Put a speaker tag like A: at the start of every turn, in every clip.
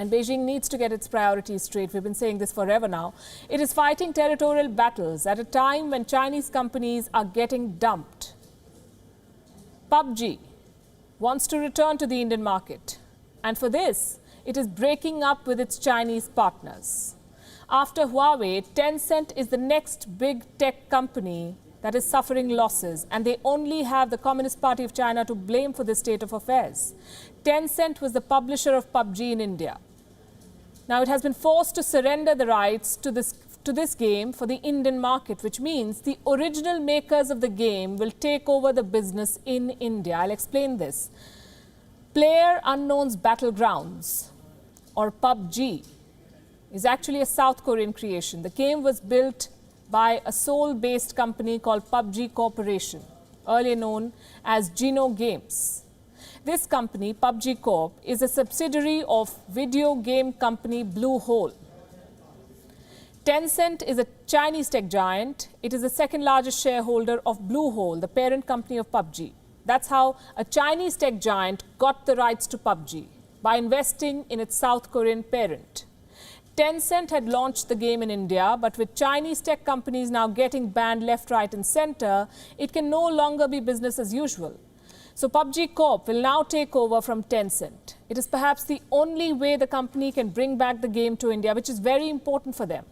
A: And Beijing needs to get its priorities straight. We've been saying this forever now. It is fighting territorial battles at a time when Chinese companies are getting dumped. PUBG wants to return to the Indian market. And for this, it is breaking up with its Chinese partners. After Huawei, Tencent is the next big tech company that is suffering losses, and they only have the Communist Party of China to blame for this state of affairs. Tencent was the publisher of PUBG in India. Now, it has been forced to surrender the rights to this game for the Indian market, which means the original makers of the game will take over the business in India. I'll explain this. PlayerUnknown's Battlegrounds, or PUBG, is actually a South Korean creation. The game was built by a Seoul-based company called PUBG Corporation, earlier known as Geno Games. This company, PUBG Corp, is a subsidiary of video game company Bluehole. Tencent is a Chinese tech giant. It is the second largest shareholder of Bluehole, the parent company of PUBG. That's how a Chinese tech giant got the rights to PUBG, by investing in its South Korean parent. Tencent had launched the game in India, but with Chinese tech companies now getting banned left, right and center, it can no longer be business as usual. So PUBG Corp will now take over from Tencent. It is perhaps the only way the company can bring back the game to India, which is very important for them.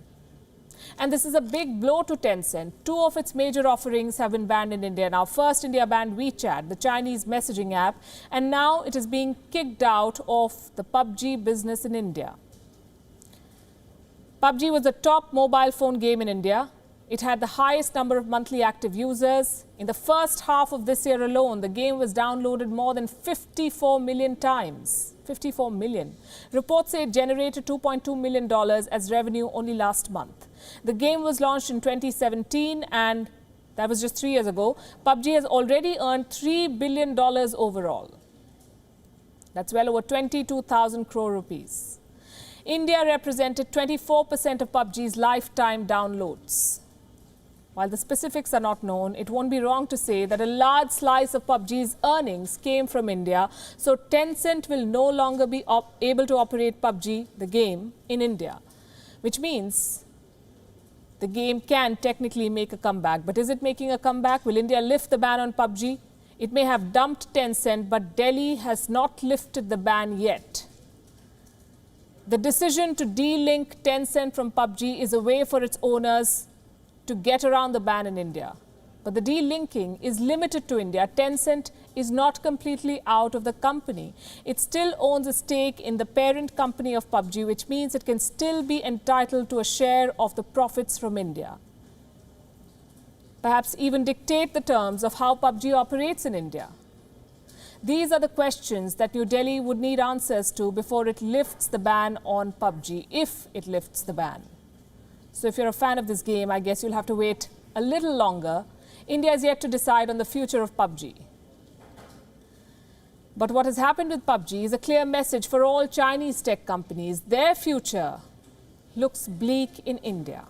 A: And this is a big blow to Tencent. Two of its major offerings have been banned in India now. First, India banned WeChat, the Chinese messaging app, and now it is being kicked out of the PUBG business in India. PUBG was the top mobile phone game in India. It had the highest number of monthly active users. In the first half of this year alone, the game was downloaded more than 54 million times. 54 million. Reports say it generated $2.2 million as revenue only last month. The game was launched in 2017, and that was just 3 years ago. PUBG has already earned $3 billion overall. That's well over 22,000 crore rupees. India represented 24% of PUBG's lifetime downloads. While the specifics are not known, it won't be wrong to say that a large slice of PUBG's earnings came from India, so Tencent will no longer be able to operate PUBG, the game, in India, which means the game can technically make a comeback. But is it making a comeback? Will India lift the ban on PUBG? It may have dumped Tencent, but Delhi has not lifted the ban yet. The decision to de-link Tencent from PUBG is a way for its owners to get around the ban in India. But the de-linking is limited to India. Tencent is not completely out of the company. It still owns a stake in the parent company of PUBG, which means it can still be entitled to a share of the profits from India. Perhaps even dictate the terms of how PUBG operates in India. These are the questions that New Delhi would need answers to before it lifts the ban on PUBG, if it lifts the ban. So if you're a fan of this game, I guess you'll have to wait a little longer. India is yet to decide on the future of PUBG. But what has happened with PUBG is a clear message for all Chinese tech companies. Their future looks bleak in India.